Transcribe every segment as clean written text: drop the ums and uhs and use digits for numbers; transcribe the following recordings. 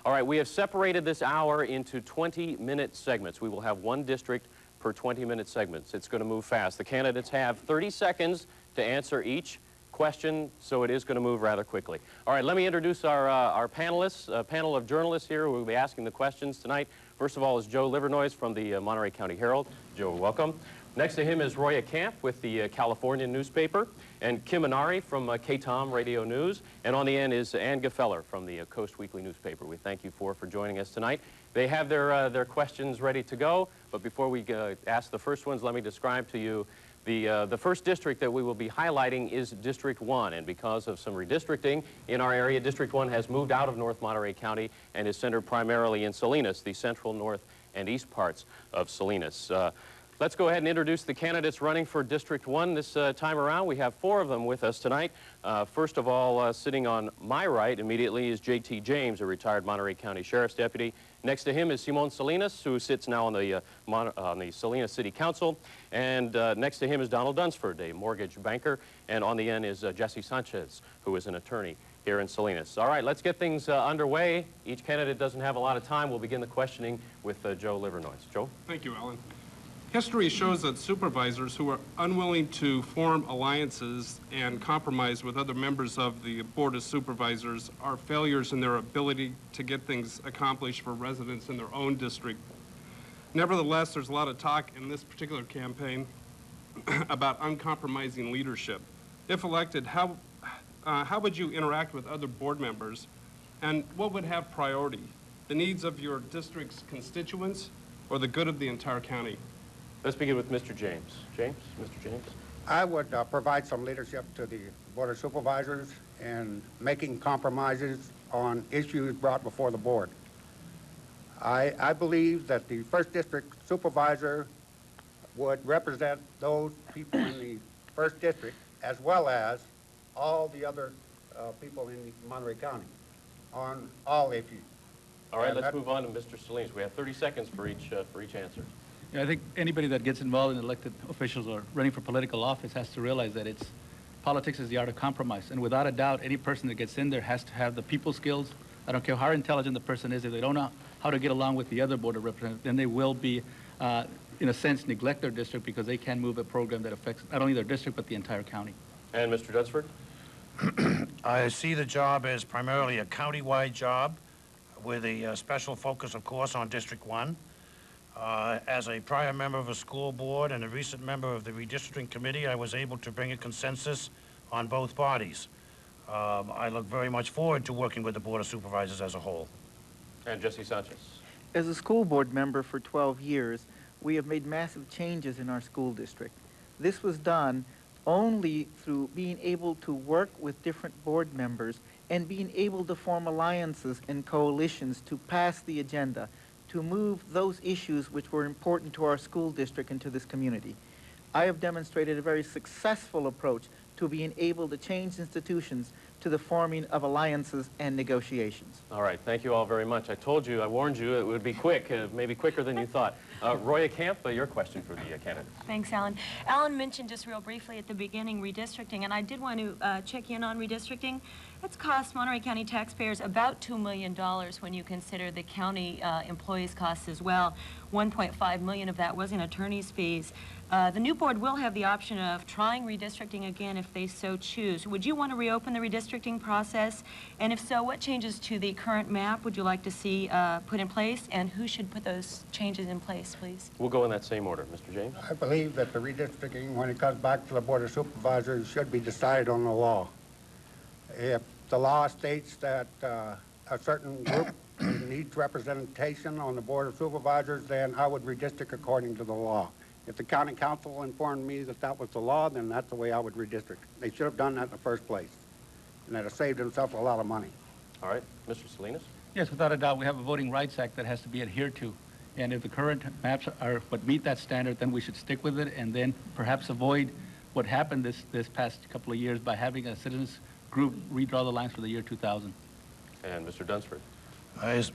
All right, we have separated this hour into 20-minute segments. We will have one district per 20-minute segments. It's going to move fast. The candidates have 30 seconds to answer each question, so it is going to move rather quickly. All right, let me introduce our panelists, a panel of journalists here who will be asking the questions tonight. First of all is Joe Livernois from the Monterey County Herald. Joe, welcome. Next to him is Roya Camp with the California newspaper, and Kim Anari from KTOM Radio News. And on the end is Ann Gefeller from the Coast Weekly newspaper. We thank you for joining us tonight. They have their questions ready to go, but before we ask the first ones, let me describe to you the first district that we will be highlighting is District 1, and because of some redistricting in our area, District 1 has moved out of North Monterey County and is centered primarily in Salinas, the central, north, and east parts of Salinas. Let's go ahead and introduce the candidates running for District 1 this time around. We have 4 of them with us tonight. First of all, sitting on my right immediately is J.T. James, a retired Monterey County Sheriff's Deputy. Next to him is Simon Salinas, who sits now on the Salinas City Council. And next to him is Donald Dunsford, a mortgage banker. And on the end is Jesse Sanchez, who is an attorney here in Salinas. All right, let's get things underway. Each candidate doesn't have a lot of time. We'll begin the questioning with Joe Livernois. Joe? Thank you, Alan. History shows that supervisors who are unwilling to form alliances and compromise with other members of the Board of Supervisors are failures in their ability to get things accomplished for residents in their own district. Nevertheless, there's a lot of talk in this particular campaign about uncompromising leadership. If elected, how would you interact with other board members, and what would have priority? The needs of your district's constituents or the good of the entire county? Let's begin with Mr. James. James? Mr. James? I would provide some leadership to the Board of Supervisors in making compromises on issues brought before the board. I believe that the First District Supervisor would represent those people in the First District as well as all the other people in Monterey County on all issues. All right, let's move on to Mr. Salinas. We have 30 seconds for each answer. Yeah, I think anybody that gets involved in elected officials or running for political office has to realize that politics is the art of compromise. And without a doubt, any person that gets in there has to have the people skills. I don't care how intelligent the person is. If they don't know how to get along with the other board of representatives, then they will be, in a sense, neglect their district because they can't move a program that affects not only their district but the entire county. And Mr. Dunsford? I see the job as primarily a county-wide job with a special focus, of course, on District 1. As a prior member of a school board and a recent member of the redistricting committee, I was able to bring a consensus on both bodies. I look very much forward to working with the Board of Supervisors as a whole. And Jesse Sanchez? As a school board member for 12 years, we have made massive changes in our school district. This was done only through being able to work with different board members and being able to form alliances and coalitions to pass the agenda, to move those issues which were important to our school district and to this community. I have demonstrated a very successful approach to being able to change institutions to the forming of alliances and negotiations. All right, thank you all very much. I told you, I warned you, it would be quick, maybe quicker than you thought. Roya Camp, your question for the candidates. Thanks, Alan. Alan mentioned just real briefly at the beginning redistricting, and I did want to check in on redistricting. It's cost Monterey County taxpayers about $2 million when you consider the county employees' costs as well. $1.5 million of that was in attorney's fees. The new board will have the option of trying redistricting again if they so choose. Would you want to reopen the redistricting process? And if so, what changes to the current map would you like to see put in place? And who should put those changes in place, please? We'll go in that same order. Mr. James? I believe that the redistricting, when it comes back to the Board of Supervisors, should be decided on the law. If the law states that a certain group needs representation on the Board of Supervisors, then I would redistrict according to the law. If the county council informed me that that was the law, then that's the way I would redistrict. They should have done that in the first place, and that have saved themselves a lot of money. All right, Mr. Salinas? Yes, without a doubt, we have a Voting Rights Act that has to be adhered to. And if the current maps are what meet that standard, then we should stick with it and then perhaps avoid what happened this past couple of years by having a citizens group redraw the lines for the year 2000. And Mr. Dunsford? As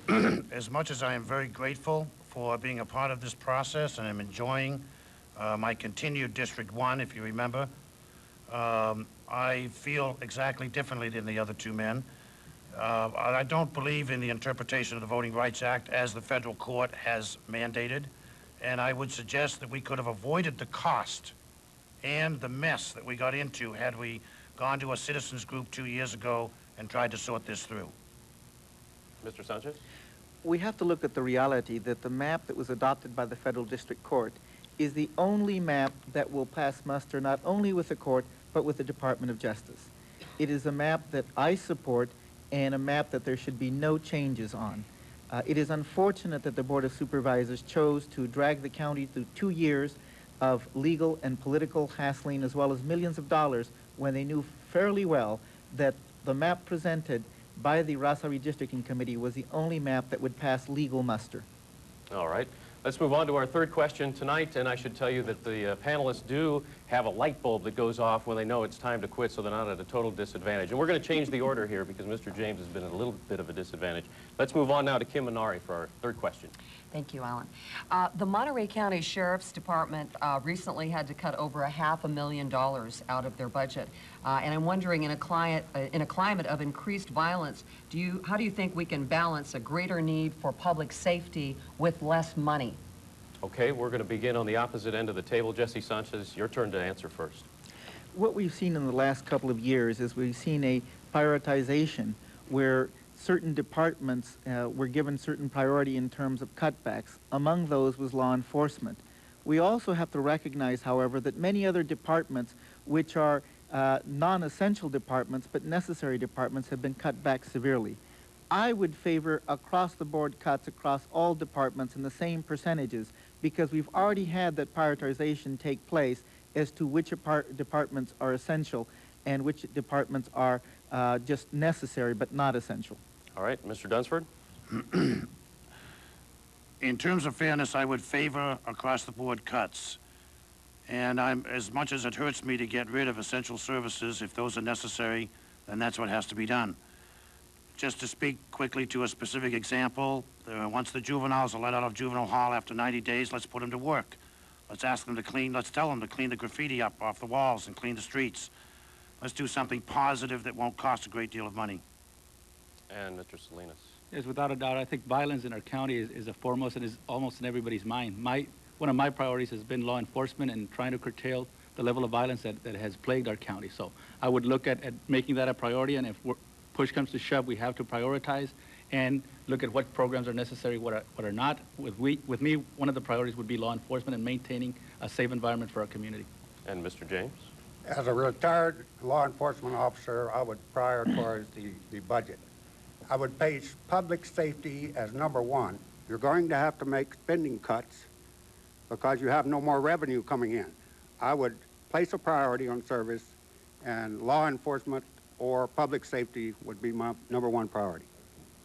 much as I am very grateful for being a part of this process and I'm enjoying my continued District 1, if you remember, I feel exactly differently than the other two men. I don't believe in the interpretation of the Voting Rights Act as the federal court has mandated, and I would suggest that we could have avoided the cost and the mess that we got into had we gone to a citizens group 2 years ago and tried to sort this through. Mr. Sanchez? We have to look at the reality that the map that was adopted by the Federal District Court is the only map that will pass muster not only with the court, but with the Department of Justice. It is a map that I support and a map that there should be no changes on. It is unfortunate that the Board of Supervisors chose to drag the county through 2 years of legal and political hassling as well as millions of dollars when they knew fairly well that the map presented by the Rasa Redistricting Committee was the only map that would pass legal muster. All right. Let's move on to our third question tonight, and I should tell you that the panelists do have a light bulb that goes off when they know it's time to quit, so they're not at a total disadvantage. And we're going to change the order here because Mr. James has been at a little bit of a disadvantage. Let's move on now to Kim Minari for our third question. Thank you, Alan. The Monterey County Sheriff's Department recently had to cut over $500,000 out of their budget. And I'm wondering, in a climate of increased violence, how do you think we can balance a greater need for public safety with less money? Okay, we're going to begin on the opposite end of the table. Jesse Sanchez, your turn to answer first. What we've seen in the last couple of years is we've seen a prioritization where certain departments were given certain priority in terms of cutbacks. Among those was law enforcement. We also have to recognize, however, that many other departments, which are non-essential departments but necessary departments, have been cut back severely. I would favor across-the-board cuts across all departments in the same percentages because we've already had that prioritization take place as to which departments are essential and which departments are just necessary but not essential. All right, Mr. Dunsford? In terms of fairness, I would favor across-the-board cuts. And as much as it hurts me to get rid of essential services, if those are necessary, then that's what has to be done. Just to speak quickly to a specific example, once the juveniles are let out of juvenile hall after 90 days, let's put them to work. Let's ask them to clean, let's tell them to clean the graffiti up off the walls and clean the streets. Let's do something positive that won't cost a great deal of money. And Mr. Salinas? Yes, without a doubt, I think violence in our county is a foremost and is almost in everybody's mind. One of my priorities has been law enforcement and trying to curtail the level of violence that has plagued our county. So I would look at making that a priority, and if push comes to shove, we have to prioritize and look at what programs are necessary, what are not. With me, one of the priorities would be law enforcement and maintaining a safe environment for our community. And Mr. James? As a retired law enforcement officer, I would prioritize the budget. I would place public safety as #1. You're going to have to make spending cuts because you have no more revenue coming in. I would place a priority on service, and law enforcement or public safety would be my #1 priority.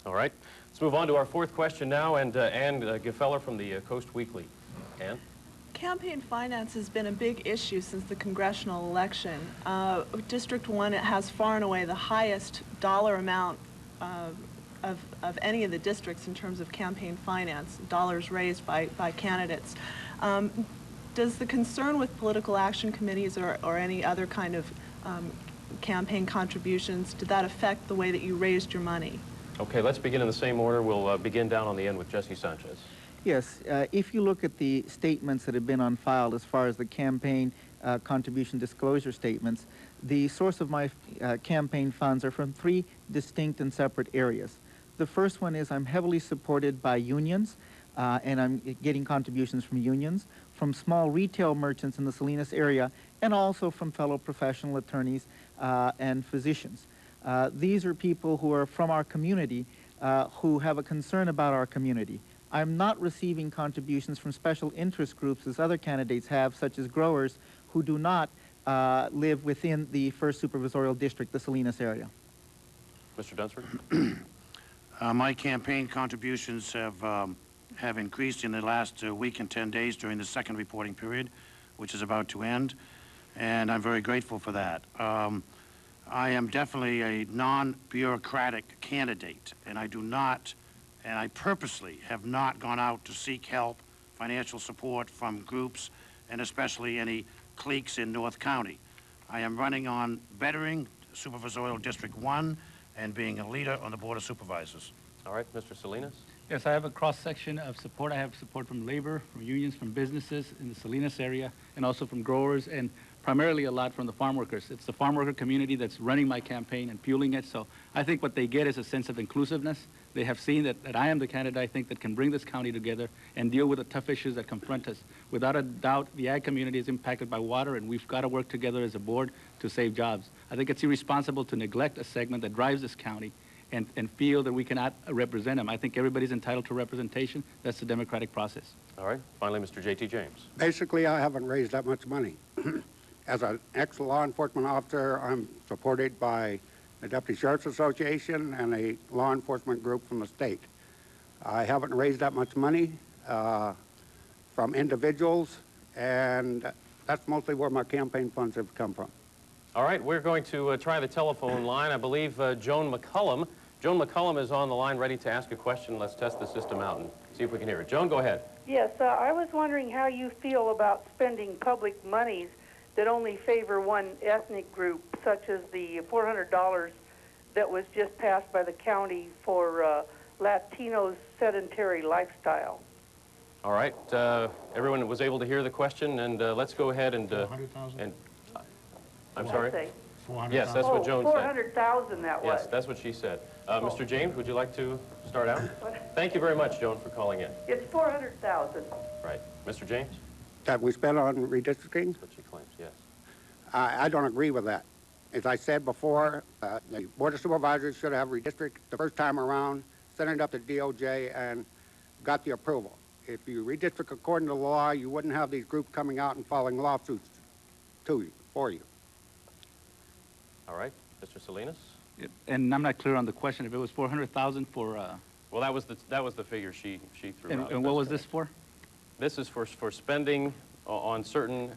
All right. Let's move on to our fourth question now, and Ann Gefeller from the Coast Weekly. Ann? Campaign finance has been a big issue since the congressional election. District 1 has far and away the highest dollar amount of any of the districts in terms of campaign finance, dollars raised by candidates. Does the concern with political action committees or any other kind of campaign contributions, did that affect the way that you raised your money? Okay, let's begin in the same order. We'll begin down on the end with Jesse Sanchez. Yes, if you look at the statements that have been on file as far as the campaign contribution disclosure statements, the source of my campaign funds are from 3 distinct and separate areas. The first one is I'm heavily supported by unions, and I'm getting contributions from unions, from small retail merchants in the Salinas area, and also from fellow professional attorneys and physicians. These are people who are from our community who have a concern about our community. I'm not receiving contributions from special interest groups as other candidates have, such as growers who do not live within the 1st Supervisorial District, the Salinas area. Mr. Dunsford? My campaign contributions have increased in the last week and 10 days during the 2nd reporting period, which is about to end, and I'm very grateful for that. I am definitely a non-bureaucratic candidate, and I purposely have not gone out to seek help, financial support from groups, and especially any cliques in North County. I am running on bettering Supervisorial District 1 and being a leader on the Board of Supervisors. All right, Mr. Salinas? Yes, I have a cross-section of support. I have support from labor, from unions, from businesses in the Salinas area, and also from growers, and primarily a lot from the farm workers. It's the farm worker community that's running my campaign and fueling it, so I think what they get is a sense of inclusiveness. They have seen that I am the candidate, I think, that can bring this county together and deal with the tough issues that confront us. Without a doubt, the ag community is impacted by water, and we've got to work together as a board to save jobs. I think it's irresponsible to neglect a segment that drives this county and feel that we cannot represent them. I think everybody's entitled to representation. That's the democratic process. All right. Finally, Mr. J.T. James. Basically, I haven't raised that much money. As an ex-law enforcement officer, I'm supported by the Deputy Sheriff's Association and a law enforcement group from the state. I haven't raised that much money from individuals, and that's mostly where my campaign funds have come from. All right, we're going to try the telephone line. I believe Joan McCullum. Joan McCullum is on the line ready to ask a question. Let's test the system out and see if we can hear it. Joan, go ahead. Yes, I was wondering how you feel about spending public monies that only favor one ethnic group, such as the $400 that was just passed by the county for Latinos' sedentary lifestyle. All right, everyone was able to hear the question, and let's go ahead and I'm sorry? Yes, that's what Joan said. 400,000 that was. Yes, that's what she said. Mr. James, would you like to start out? Thank you very much, Joan, for calling in. It's 400,000. Right. Mr. James? That we spent on redistricting? That's what she claims, yes. I don't agree with that. As I said before, the Board of Supervisors should have redistricted the first time around, sent it up to DOJ, and got the approval. If you redistrict according to law, you wouldn't have these groups coming out and filing lawsuits for you. All right. Mr. Salinas? And I'm not clear on the question. If it was 400,000 for... Well, that was the figure she threw out. And what was this for? This is for spending on certain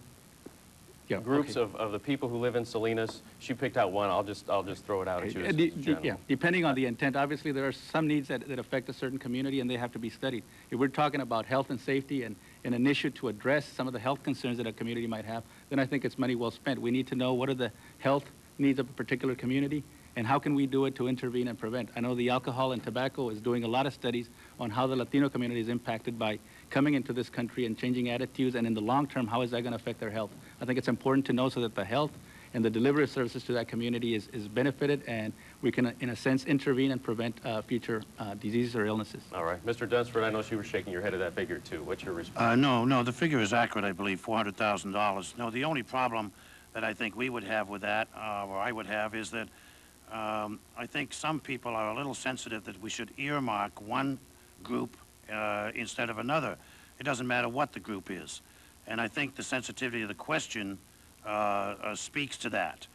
groups of the people who live in Salinas. She picked out one. I'll just throw it out at you as general. Yeah, depending on the intent. Obviously, there are some needs that affect a certain community, and they have to be studied. If we're talking about health and safety and an issue to address some of the health concerns that a community might have, then I think it's money well spent. We need to know what are the health needs of a particular community, and how can we do it to intervene and prevent. I know the alcohol and tobacco is doing a lot of studies on how the Latino community is impacted by coming into this country and changing attitudes, and in the long term, how is that going to affect their health? I think it's important to know so that the health and the delivery of services to that community is benefited, and we can, in a sense, intervene and prevent future diseases or illnesses. All right. Mr. Dunsford, I know you were shaking your head at that figure, too. What's your response? No, the figure is accurate, I believe, $400,000. No, the only problem that I think we would have with that, or I would have, is that I think some people are a little sensitive that we should earmark one group instead of another. It doesn't matter what the group is. And I think the sensitivity of the question speaks to that.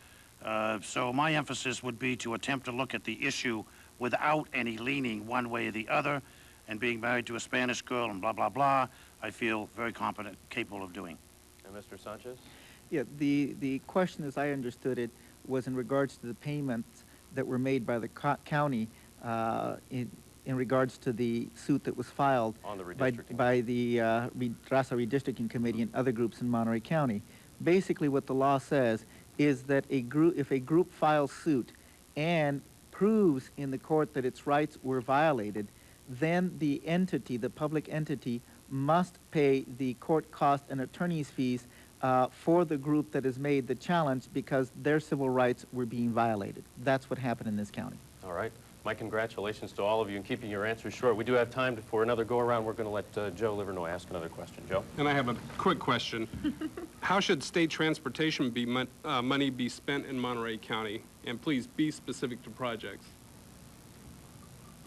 So my emphasis would be to attempt to look at the issue without any leaning one way or the other, and being married to a Spanish girl and blah, blah, blah, I feel very competent, capable of doing. And Mr. Sanchez? Yeah, the question, as I understood it, was in regards to the payments that were made by the county in regards to the suit that was filed on the by the Raza Redistricting Committee and other groups in Monterey County. Basically, what the law says is that if a group files suit and proves in the court that its rights were violated, then the entity, the public entity, must pay the court cost and attorney's fees for the group that has made the challenge because their civil rights were being violated. That's what happened in this county. All right. My congratulations to all of you in keeping your answers short. We do have time for another go-around. We're going to let Joe Livernoy ask another question. Joe? And I have a quick question. How should state transportation money be spent in Monterey County? And please be specific to projects.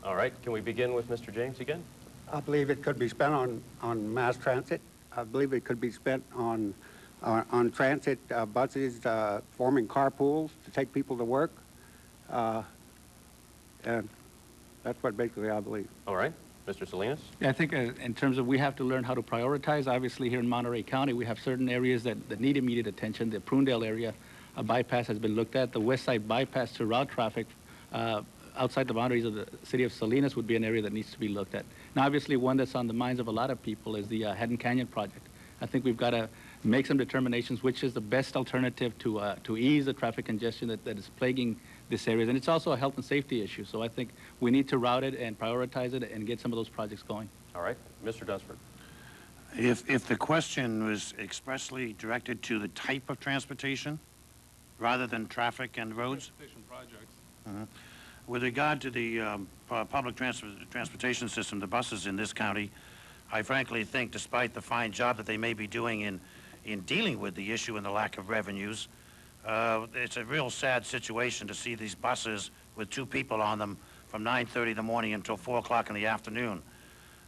All right. Can we begin with Mr. James again? I believe it could be spent on mass transit. I believe it could be spent on transit buses, forming carpools to take people to work. And that's what basically I believe. All right. Mr. Salinas? Yeah, I think in terms of we have to learn how to prioritize. Obviously, here in Monterey County, we have certain areas that need immediate attention. The Prunedale area, a bypass has been looked at. The west side bypass to route traffic outside the boundaries of the city of Salinas would be an area that needs to be looked at. Now, obviously, one that's on the minds of a lot of people is the Haddon Canyon project. I think we've got to make some determinations which is the best alternative to ease the traffic congestion that is plaguing this area. And it's also a health and safety issue. So I think we need to route it and prioritize it and get some of those projects going. All right. Mr. Dunsford. If the question was expressly directed to the type of transportation rather than traffic and roads? Transportation projects. With regard to the public transportation system, the buses in this county, I frankly think, despite the fine job that they may be doing in dealing with the issue and the lack of revenues, it's a real sad situation to see these buses with 2 people on them from 9:30 in the morning until 4 o'clock in the afternoon.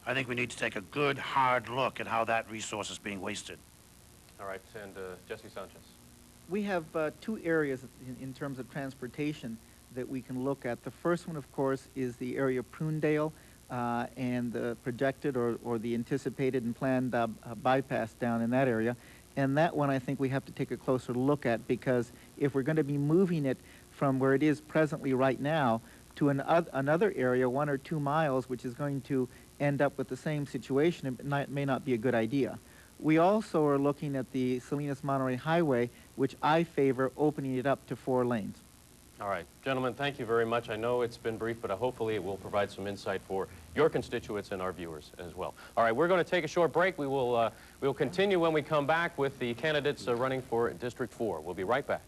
I think we need to take a good, hard look at how that resource is being wasted. All right, and Jesse Sanchez. We have 2 areas in terms of transportation that we can look at. The first one, of course, is the area of Prunedale and the projected or the anticipated and planned bypass down in that area. And that one I think we have to take a closer look at, because if we're going to be moving it from where it is presently right now to another area, 1 or 2 miles, which is going to end up with the same situation, it may not be a good idea. We also are looking at the Salinas-Monterey Highway, which I favor opening it up to 4 lanes. All right. Gentlemen, thank you very much. I know it's been brief, but hopefully it will provide some insight for your constituents and our viewers as well. All right, we're going to take a short break. We'll continue when we come back with the candidates running for District 4. We'll be right back.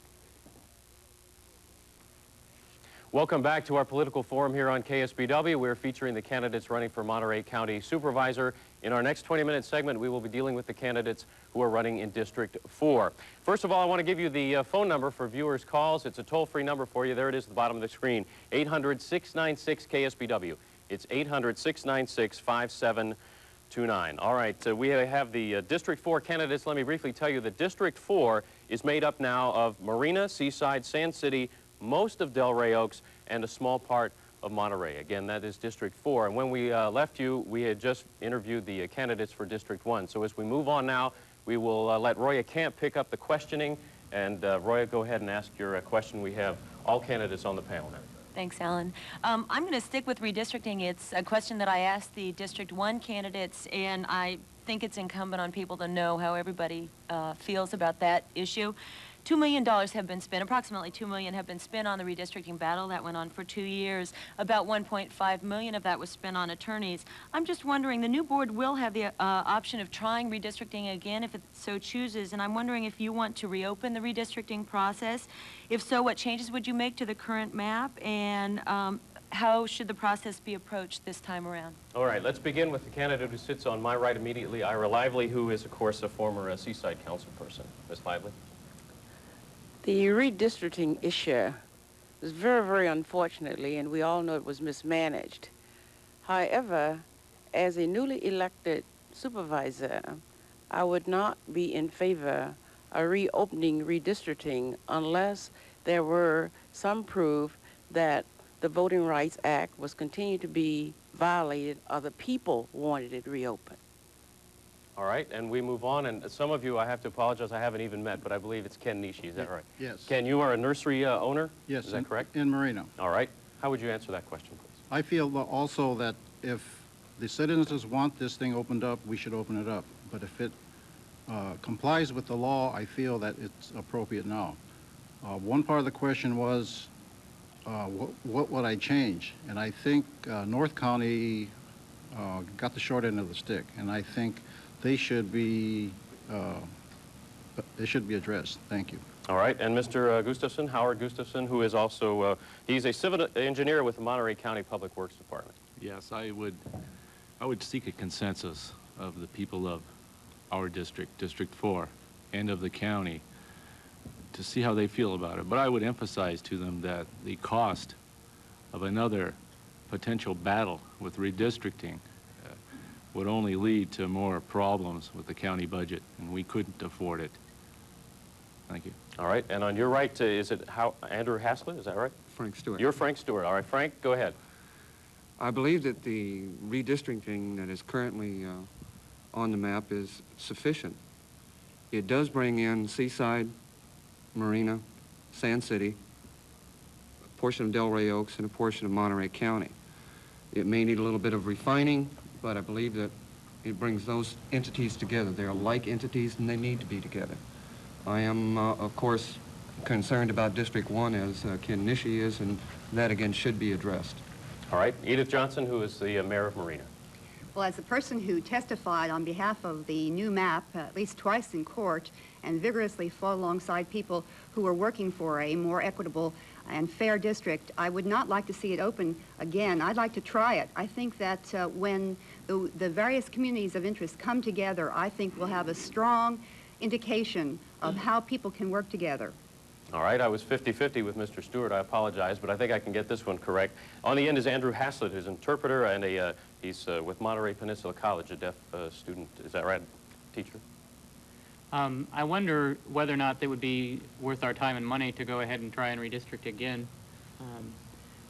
Welcome back to our political forum here on KSBW. We're featuring the candidates running for Monterey County Supervisor. In our next 20-minute segment, we will be dealing with the candidates who are running in District 4. First of all, I want to give you the phone number for viewers' calls. It's a toll-free number for you. There it is at the bottom of the screen, 800-696-KSBW. It's 800-696-5729. All right, we have the District 4 candidates. Let me briefly tell you that District 4 is made up now of Marina, Seaside, Sand City, most of Delray Oaks, and a small part of Monterey. Again, that is District 4. And when we left you, we had just interviewed the candidates for District 1. So as we move on now, we will let Roya Camp pick up the questioning. And Roya, go ahead and ask your question. We have all candidates on the panel now. Thanks, Alan. I'm going to stick with redistricting. It's a question that I asked the District 1 candidates, and I think it's incumbent on people to know how everybody feels about that issue. $2 million have been spent, approximately $2 million have been spent on the redistricting battle. That went on for 2 years. About $1.5 million of that was spent on attorneys. I'm just wondering, the new board will have the option of trying redistricting again if it so chooses, and I'm wondering if you want to reopen the redistricting process. If so, what changes would you make to the current map, and how should the process be approached this time around? All right, let's begin with the candidate who sits on my right immediately, Ira Lively, who is, of course, a former Seaside council person. Ms. Lively. The redistricting issue was very, very unfortunately, and we all know it was mismanaged. However, as a newly elected supervisor, I would not be in favor of reopening redistricting unless there were some proof that the Voting Rights Act was continued to be violated or the people wanted it reopened. All right, and we move on, and some of you, I have to apologize, I haven't even met, but I believe it's Ken Nishi, is that right? Yes. Ken, you are a nursery owner? Yes. Is that correct? In Marina. All right. How would you answer that question, please? I feel also that if the citizens want this thing opened up, we should open it up. But if it complies with the law, I feel that it's appropriate now. One part of the question was, what would I change? And I think North County got the short end of the stick, and I think they should be addressed. Thank you. All right, and Mr. Gustafson, Howard Gustafson, who is also, he's a civil engineer with the Monterey County Public Works Department. Yes, I would seek a consensus of the people of our district, District 4, and of the county to see how they feel about it. But I would emphasize to them that the cost of another potential battle with redistricting would only lead to more problems with the county budget, and we couldn't afford it. Thank you. All right, and on your right, is it Andrew Haslett, is that right? Frank Stewart. You're Frank Stewart. All right, Frank, go ahead. I believe that the redistricting that is currently on the map is sufficient. It does bring in Seaside, Marina, Sand City, a portion of Delray Oaks, and a portion of Monterey County. It may need a little bit of refining, but I believe that it brings those entities together. They are like entities and they need to be together. I am, of course, concerned about District 1 as Ken Nishi is, and that again should be addressed. All right, Edith Johnson, who is the mayor of Marina. Well, as a person who testified on behalf of the new map at least twice in court and vigorously fought alongside people who were working for a more equitable and fair district, I would not like to see it open again. I'd like to try it. I think that when the various communities of interest come together, I think we'll have a strong indication of how people can work together. All right, I was 50-50 with Mr. Stewart. I apologize, but I think I can get this one correct. On the end is Andrew Haslett, who's an interpreter, and he's with Monterey Peninsula College, a deaf student. Is that right, teacher? I wonder whether or not it would be worth our time and money to go ahead and try and redistrict again.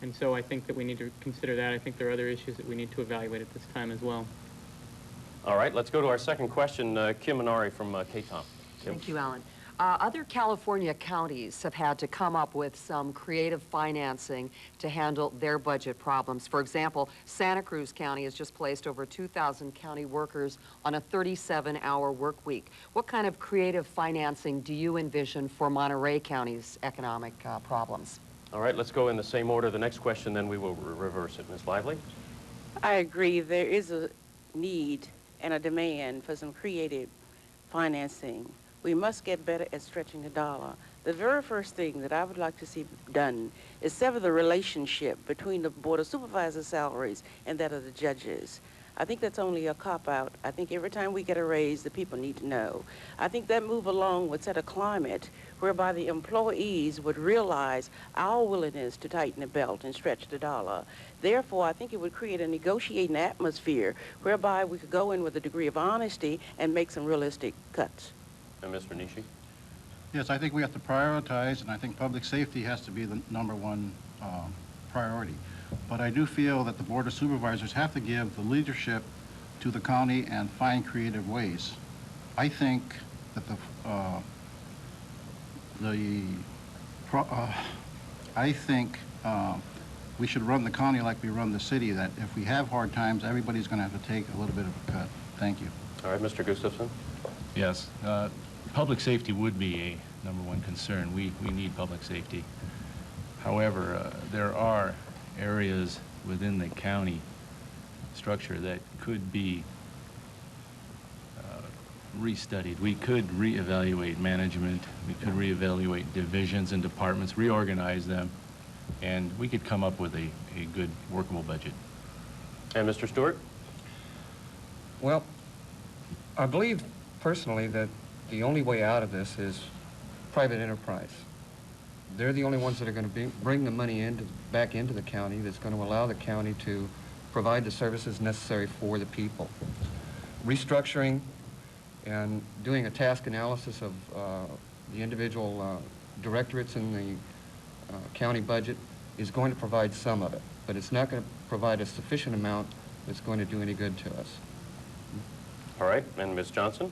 And so I think that we need to consider that. I think there are other issues that we need to evaluate at this time as well. All right, let's go to our second question. Kim Minari from KTOM. Kim. Thank you, Alan. Other California counties have had to come up with some creative financing to handle their budget problems. For example, Santa Cruz County has just placed over 2,000 county workers on a 37-hour work week. What kind of creative financing do you envision for Monterey County's economic problems? All right, let's go in the same order. The next question, then we will reverse it. Ms. Lively? I agree. There is a need and a demand for some creative financing. We must get better at stretching the dollar. The very first thing that I would like to see done is sever the relationship between the Board of Supervisors' salaries and that of the judges. I think that's only a cop-out. I think every time we get a raise, the people need to know. I think that move along would set a climate whereby the employees would realize our willingness to tighten the belt and stretch the dollar. Therefore, I think it would create a negotiating atmosphere whereby we could go in with a degree of honesty and make some realistic cuts. And Mr. Nishi? Yes, I think we have to prioritize, and I think public safety has to be the #1 priority. But I do feel that the Board of Supervisors have to give the leadership to the county and find creative ways. I think that we should run the county like we run the city, that if we have hard times, everybody's going to have to take a little bit of a cut. Thank you. All right, Mr. Gustafson? Yes, public safety would be a #1 concern. We need public safety. However, there are areas within the county structure that could be restudied. We could reevaluate management. We could reevaluate divisions and departments, reorganize them, and we could come up with a good workable budget. And Mr. Stewart? Well, I believe personally that the only way out of this is private enterprise. They're the only ones that are going to bring the money back into the county that's going to allow the county to provide the services necessary for the people. Restructuring and doing a task analysis of the individual directorates in the county budget is going to provide some of it, but it's not going to provide a sufficient amount that's going to do any good to us. All right, and Ms. Johnson?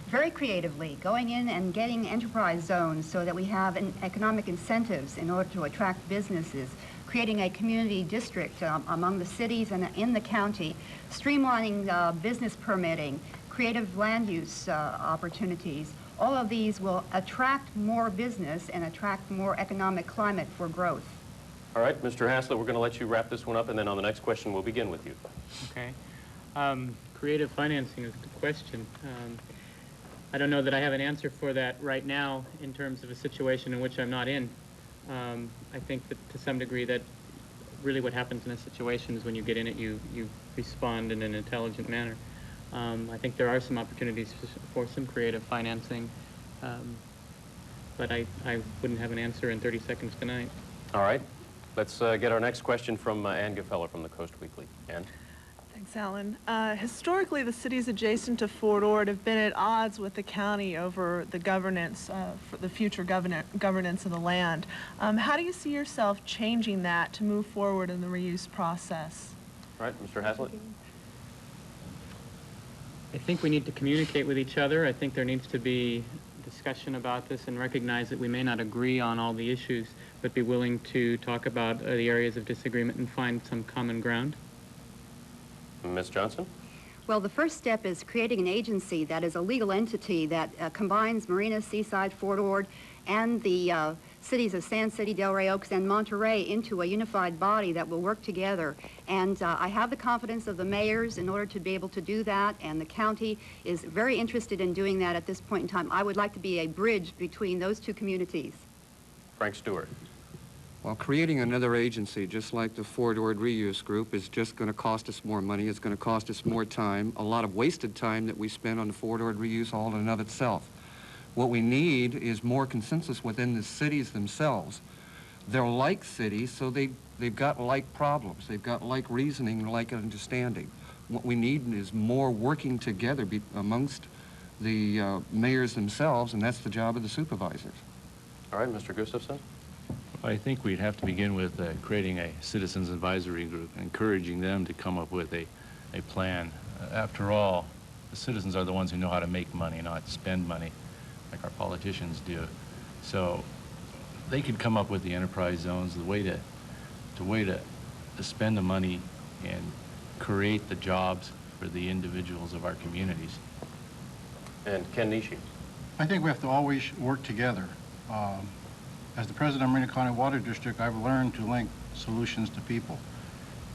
Very creatively, going in and getting enterprise zones so that we have economic incentives in order to attract businesses, creating a community district among the cities and in the county, streamlining business permitting, creative land use opportunities. All of these will attract more business and attract more economic climate for growth. All right, Mr. Haslett, we're going to let you wrap this one up, and then on the next question, we'll begin with you. Okay. Creative financing is a good question. I don't know that I have an answer for that right now in terms of a situation in which I'm not in. I think that to some degree that really what happens in a situation is when you get in it, you respond in an intelligent manner. I think there are some opportunities for some creative financing, but I wouldn't have an answer in 30 seconds tonight. All right. Let's get our next question from Ann Gefeller from the Coast Weekly. Ann? Thanks, Alan. Historically, the cities adjacent to Fort Ord have been at odds with the county over the governance, for the future governance of the land. How do you see yourself changing that to move forward in the reuse process? All right, Mr. Haslett? I think we need to communicate with each other. I think there needs to be discussion about this and recognize that we may not agree on all the issues, but be willing to talk about the areas of disagreement and find some common ground. Ms. Johnson? Well, the first step is creating an agency that is a legal entity that combines Marina, Seaside, Fort Ord, and the cities of Sand City, Delray Oaks, and Monterey into a unified body that will work together. And I have the confidence of the mayors in order to be able to do that, and the county is very interested in doing that at this point in time. I would like to be a bridge between those two communities. Frank Stewart. Well, creating another agency, just like the Fort Ord Reuse Group, is just going to cost us more money. It's going to cost us more time, a lot of wasted time that we spend on the Fort Ord Reuse all in and of itself. What we need is more consensus within the cities themselves. They're like cities, so they've got like problems. They've got like reasoning, like understanding. What we need is more working together amongst the mayors themselves, and that's the job of the supervisors. All right, Mr. Gustafson. I think we'd have to begin with creating a citizens advisory group, encouraging them to come up with a plan. After all, the citizens are the ones who know how to make money, not spend money like our politicians do. So they could come up with the enterprise zones, the way to spend the money and create the jobs for the individuals of our communities. And Ken Nishi. I think we have to always work together. As the president of Marina County Water District, I've learned to link solutions to people.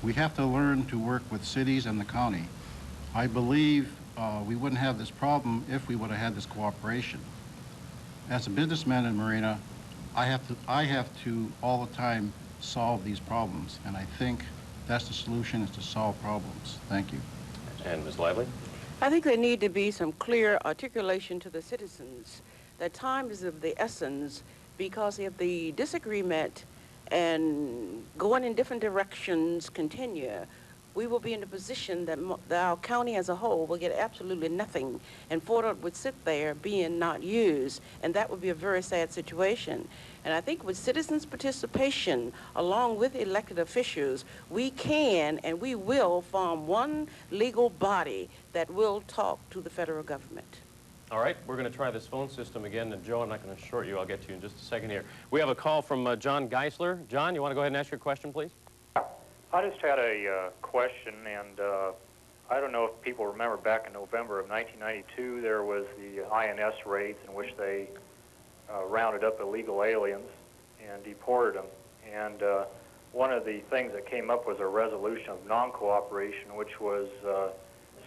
We have to learn to work with cities and the county. I believe we wouldn't have this problem if we would have had this cooperation. As a businessman in Marina, I have to all the time solve these problems, and I think that's the solution, is to solve problems. Thank you. And Ms. Lively? I think there need to be some clear articulation to the citizens that time is of the essence, because if the disagreement and going in different directions continue, we will be in a position that our county as a whole will get absolutely nothing, and Fort Ord would sit there being not used, and that would be a very sad situation. And I think with citizens' participation, along with elected officials, we can and we will form one legal body that will talk to the federal government. All right, we're going to try this phone system again, and Joe, I'm not going to short you. I'll get to you in just a second here. We have a call from John Geisler. John, you want to go ahead and ask your question, please? I just had a question, and I don't know if people remember back in November of 1992, there was the INS raids in which they rounded up illegal aliens and deported them. And one of the things that came up was a resolution of non-cooperation, which was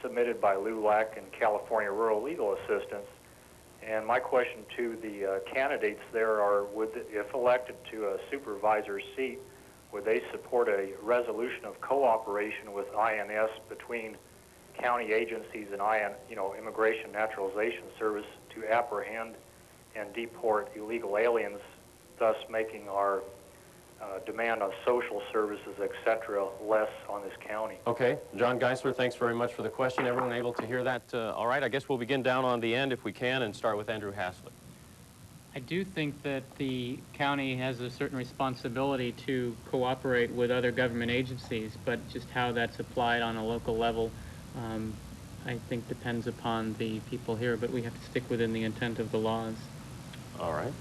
submitted by LULAC and California Rural Legal Assistance. And my question to the candidates there are, if elected to a supervisor's seat, would they support a resolution of cooperation with INS between county agencies and Immigration Naturalization Service to apprehend and deport illegal aliens, thus making our demand on social services, etc., less on this county? Okay. John Geisler, thanks very much for the question. Everyone able to hear that? All right. I guess we'll begin down on the end if we can and start with Andrew Haslett. I do think that the county has a certain responsibility to cooperate with other government agencies, but just how that's applied on a local level, I think depends upon the people here, but we have to stick within the intent of the laws. All right.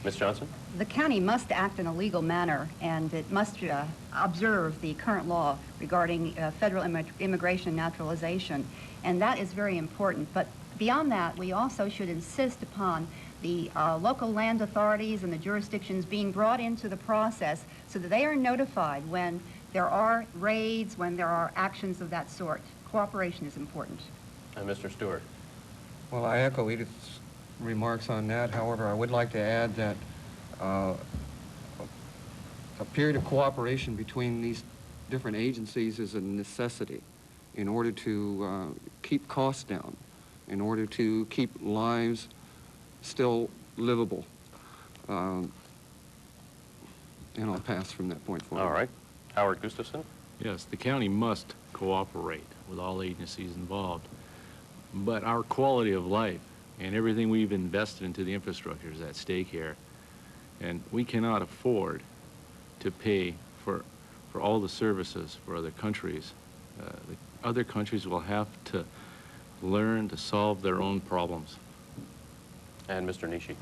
Ms. Johnson? The county must act in a legal manner, and it must observe the current law regarding federal immigration naturalization, and that is very important. But beyond that, we also should insist upon the local land authorities and the jurisdictions being brought into the process so that they are notified when there are raids, when there are actions of that sort. Cooperation is important. And Mr. Stewart? Well, I echo Edith's remarks on that. However, I would like to add that a period of cooperation between these different agencies is a necessity in order to keep costs down, in order to keep lives still livable. And I'll pass from that point forward. All right. Howard Gustafson? Yes, the county must cooperate with all agencies involved, but our quality of life and everything we've invested into the infrastructure is at stake here, and we cannot afford to pay for all the services for other countries. The other countries will have to learn to solve their own problems. And Mr. Nishi?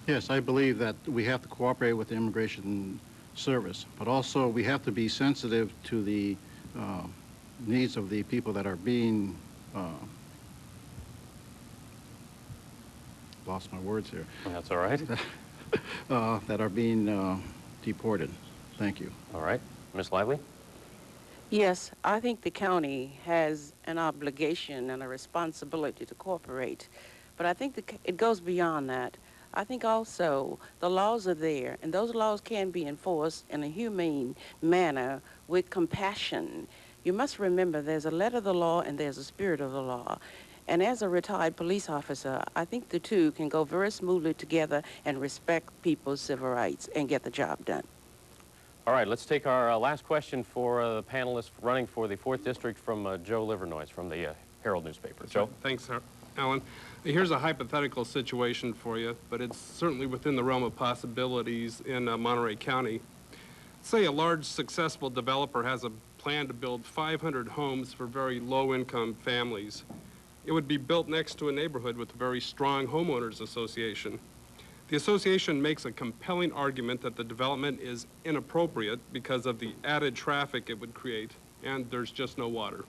Yes, I believe that we have to cooperate with the Immigration Service, but also we have to be sensitive to the needs of the people that are being lost my words here. That's all right. That are being deported. Thank you. All right. Ms. Lively? Yes, I think the county has an obligation and a responsibility to cooperate, but I think it goes beyond that. I think also the laws are there, and those laws can be enforced in a humane manner with compassion. You must remember there's a letter of the law and there's a spirit of the law. And as a retired police officer, I think the two can go very smoothly together and respect people's civil rights and get the job done. All right, let's take our last question for the panelists running for the 4th District from Joe Livernois from the Herald newspaper. Joe? Thanks, Alan. Here's a hypothetical situation for you, but it's certainly within the realm of possibilities in Monterey County. Say a large, successful developer has a plan to build 500 homes for very low-income families. It would be built next to a neighborhood with a very strong homeowners association. The association makes a compelling argument that the development is inappropriate because of the added traffic it would create, and there's just no water.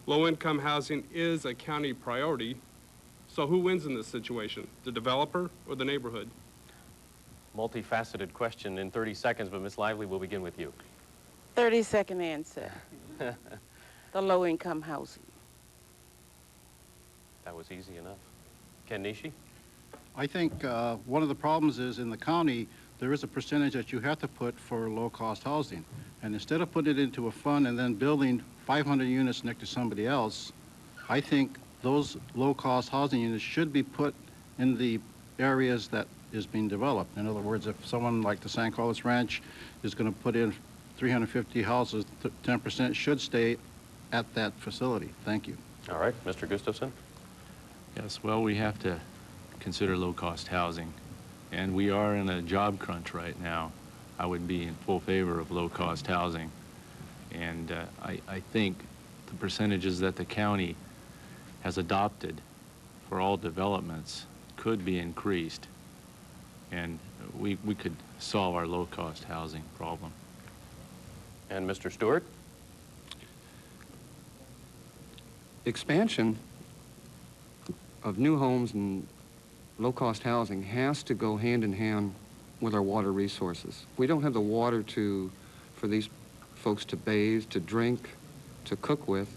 Low-income housing is a county priority, so who wins in this situation, the developer or the neighborhood? Multifaceted question in 30 seconds, but Ms. Lively, we'll begin with you. 30-second answer. The low-income housing. That was easy enough. Ken Nishi? I think one of the problems is in the county, there is a percentage that you have to put for low-cost housing. And instead of putting it into a fund and then building 500 units next to somebody else, I think those low-cost housing units should be put in the areas that is being developed. In other words, if someone like the San Carlos Ranch is going to put in 350 houses, 10% should stay at that facility. Thank you. All right, Mr. Gustafson? Yes, well, we have to consider low-cost housing, and we are in a job crunch right now. I would be in full favor of low-cost housing, and I think the percentages that the county has adopted for all developments could be increased, and we could solve our low-cost housing problem. And Mr. Stewart? Expansion of new homes and low-cost housing has to go hand in hand with our water resources. We don't have the water for these folks to bathe, to drink, to cook with.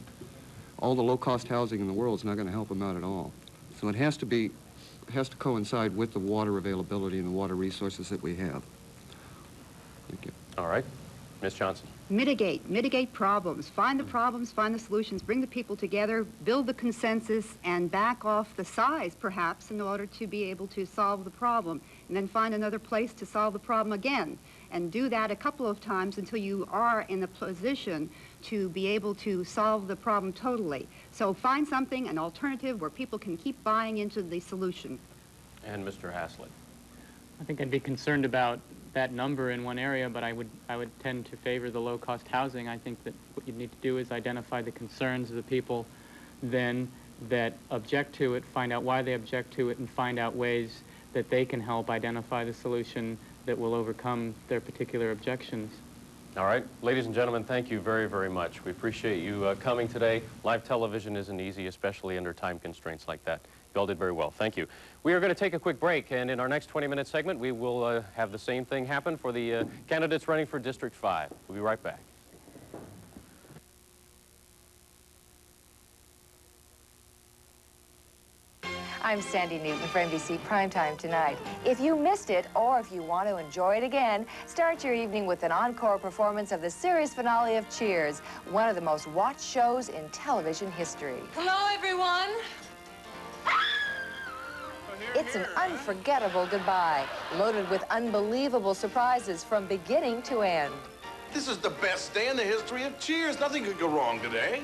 All the low-cost housing in the world is not going to help them out at all. So it has to coincide with the water availability and the water resources that we have. Thank you. All right. Ms. Johnson? Mitigate problems. Find the solutions, bring the people together, build the consensus, and back off the size, perhaps, in order to be able to solve the problem. And then find another place to solve the problem again. And do that a couple of times until you are in a position to be able to solve the problem totally. So find something, an alternative, where people can keep buying into the solution. And Mr. Haslett? I think I'd be concerned about that number in one area, but I would tend to favor the low-cost housing. I think that what you need to do is identify the concerns of the people then that object to it, find out why they object to it, and find out ways that they can help identify the solution that will overcome their particular objections. All right. Ladies and gentlemen, thank you very, very much. We appreciate you coming today. Live television isn't easy, especially under time constraints like that. You all did very well. Thank you. We are going to take a quick break, and in our next 20-minute segment, we will have the same thing happen for the candidates running for District 5. We'll be right back. I'm Sandy Newton for NBC Primetime Tonight. If you missed it, or if you want to enjoy it again, start your evening with an encore performance of the series finale of Cheers, one of the most watched shows in television history. Hello, everyone. It's an unforgettable goodbye, loaded with unbelievable surprises from beginning to end. This is the best day in the history of Cheers. Nothing could go wrong today.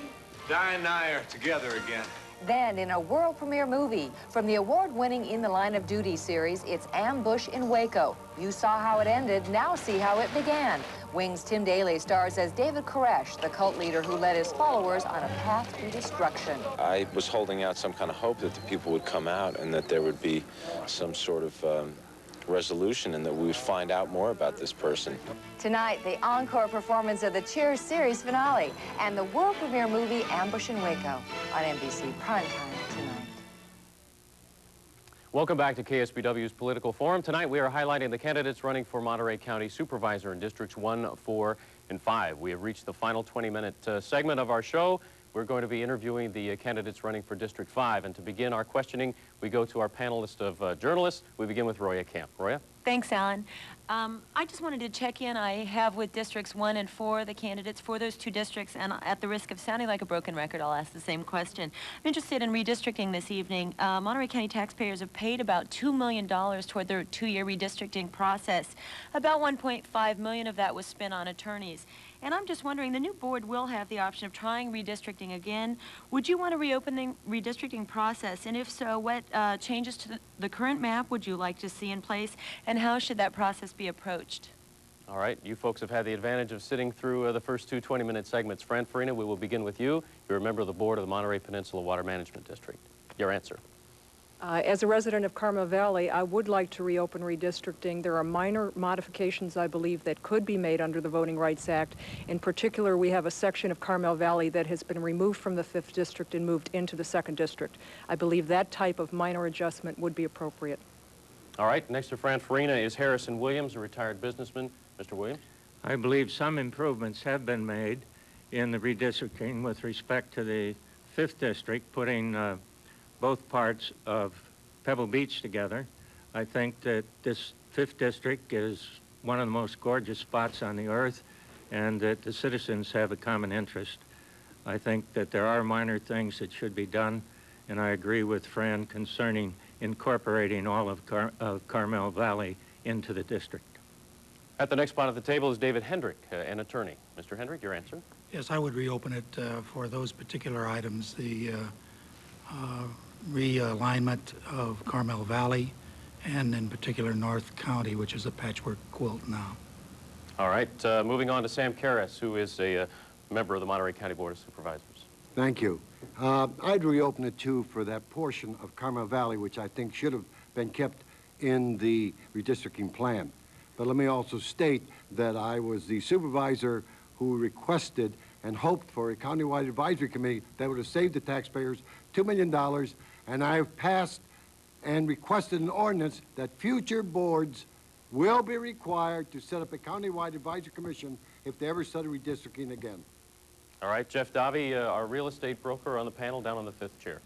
Di and I are together again. Then, in a world premiere movie, from the award-winning In the Line of Duty series, it's Ambush in Waco. You saw how it ended, now see how it began. Wings' Tim Daly stars as David Koresh, the cult leader who led his followers on a path to destruction. I was holding out some kind of hope that the people would come out and that there would be some sort of resolution and that we would find out more about this person. Tonight, the encore performance of the Cheers series finale and the world premiere movie Ambush in Waco on NBC Primetime tonight. Welcome back to KSBW's Political Forum. Tonight we are highlighting the candidates running for Monterey County Supervisor in Districts 1, 4, and 5. We have reached the final 20-minute segment of our show. We're going to be interviewing the candidates running for District 5. And to begin our questioning, we go to our panelist of journalists. We begin with Roya Camp. Roya? Thanks, Alan. I just wanted to check in. I have with Districts 1 and 4 the candidates for those two districts, and at the risk of sounding like a broken record, I'll ask the same question. I'm interested in redistricting this evening. Monterey County taxpayers have paid about $2 million toward their two-year redistricting process. About $1.5 million of that was spent on attorneys. And I'm just wondering, the new board will have the option of trying redistricting again. Would you want to reopen the redistricting process? And if so, what changes to the current map would you like to see in place? And how should that process be approached? All right, you folks have had the advantage of sitting through the first two 20-minute segments. Fran Farina, we will begin with you. You're a member of the board of the Monterey Peninsula Water Management District. Your answer. As a resident of Carmel Valley, I would like to reopen redistricting. There are minor modifications, I believe, that could be made under the Voting Rights Act. In particular, we have a section of Carmel Valley that has been removed from the 5th District and moved into the 2nd District. I believe that type of minor adjustment would be appropriate. All right, next to Fran Farina is Harrison Williams, a retired businessman. Mr. Williams? I believe some improvements have been made in the redistricting with respect to the 5th District, putting both parts of Pebble Beach together. I think that this 5th District is one of the most gorgeous spots on the earth, and that the citizens have a common interest. I think that there are minor things that should be done, and I agree with Fran concerning incorporating all of Carmel Valley into the district. At the next spot at the table is David Hendrick, an attorney. Mr. Hendrick, your answer? Yes, I would reopen it for those particular items, the realignment of Carmel Valley, and in particular North County, which is a patchwork quilt now. All right, moving on to Sam Karras, who is a member of the Monterey County Board of Supervisors. Thank you. I'd reopen it too for that portion of Carmel Valley, which I think should have been kept in the redistricting plan. But let me also state that I was the supervisor who requested and hoped for a countywide advisory committee that would have saved the taxpayers $2 million, and I have passed and requested an ordinance that future boards will be required to set up a countywide advisory commission if they ever study redistricting again. All right, Jeff Davey, our real estate broker on the panel, down on the 5th chair.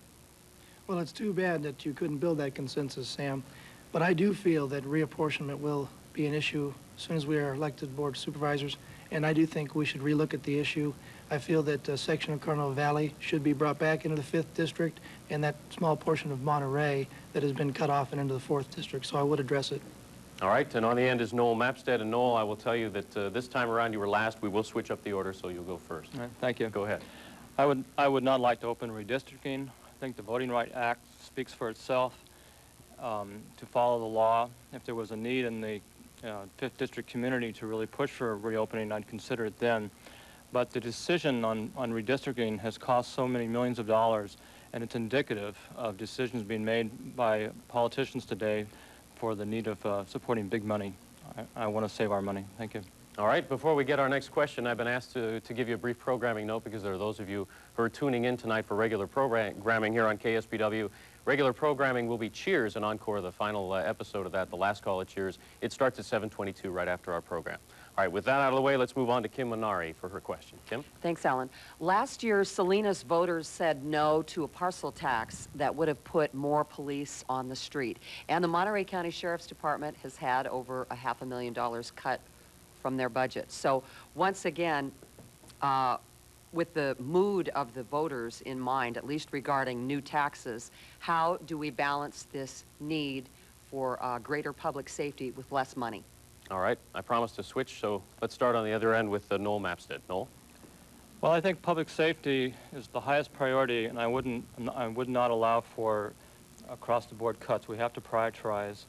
Well, it's too bad that you couldn't build that consensus, Sam, but I do feel that reapportionment will be an issue as soon as we are elected board supervisors, and I do think we should relook at the issue. I feel that a section of Carmel Valley should be brought back into the 5th District, and that small portion of Monterey that has been cut off and into the 4th District, so I would address it. All right, and on the end is Noel Mapstead. And Noel, I will tell you that this time around you were last. We will switch up the order, so you'll go first. All right, thank you. Go ahead. I would not like to open redistricting. I think the Voting Rights Act speaks for itself. To follow the law, if there was a need in the 5th District community to really push for a reopening, I'd consider it then. But the decision on redistricting has cost so many millions of dollars, and it's indicative of decisions being made by politicians today for the need of supporting big money. I want to save our money. Thank you. All right, before we get our next question, I've been asked to give you a brief programming note because there are those of you who are tuning in tonight for regular programming here on KSBW. Regular programming will be Cheers, an encore, the final episode of that, the last call at Cheers. It starts at 7:22 right after our program. All right, with that out of the way, let's move on to Kim Minari for her question. Kim? Thanks, Alan. Last year, Salinas voters said no to a parcel tax that would have put more police on the street. And the Monterey County Sheriff's Department has had over $500,000 cut from their budget. So once again, with the mood of the voters in mind, at least regarding new taxes, how do we balance this need for greater public safety with less money? All right, I promised to switch, so let's start on the other end with Noel Mapstead. Noel? Well, I think public safety is the highest priority, and I would not allow for across-the-board cuts. We have to prioritize,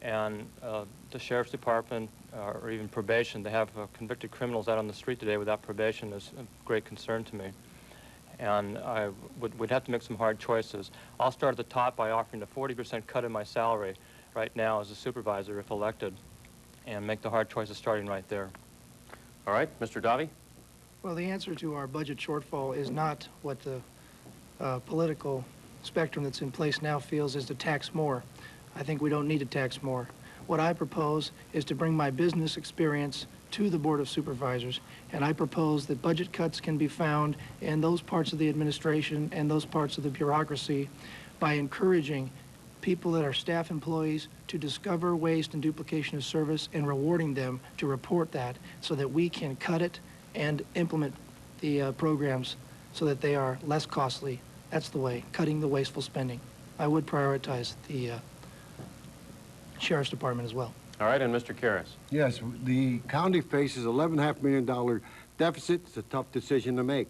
and the Sheriff's Department or even probation, to have convicted criminals out on the street today without probation is a great concern to me. And we'd have to make some hard choices. I'll start at the top by offering a 40% cut in my salary. right now as a supervisor if elected and make the hard choices starting right there. All right, Mr. Davi? Well, the answer to our budget shortfall is not what the political spectrum that's in place now feels is to tax more. I think we don't need to tax more. What I propose is to bring my business experience to the Board of Supervisors, and I propose that budget cuts can be found in those parts of the administration and those parts of the bureaucracy by encouraging people that are staff employees to discover waste and duplication of service and rewarding them to report that so that we can cut it and implement the programs so that they are less costly. That's the way, cutting the wasteful spending. I would prioritize the Sheriff's Department as well. All right, and Mr. Karras. Yes, the county faces $11.5 million deficit. It's a tough decision to make.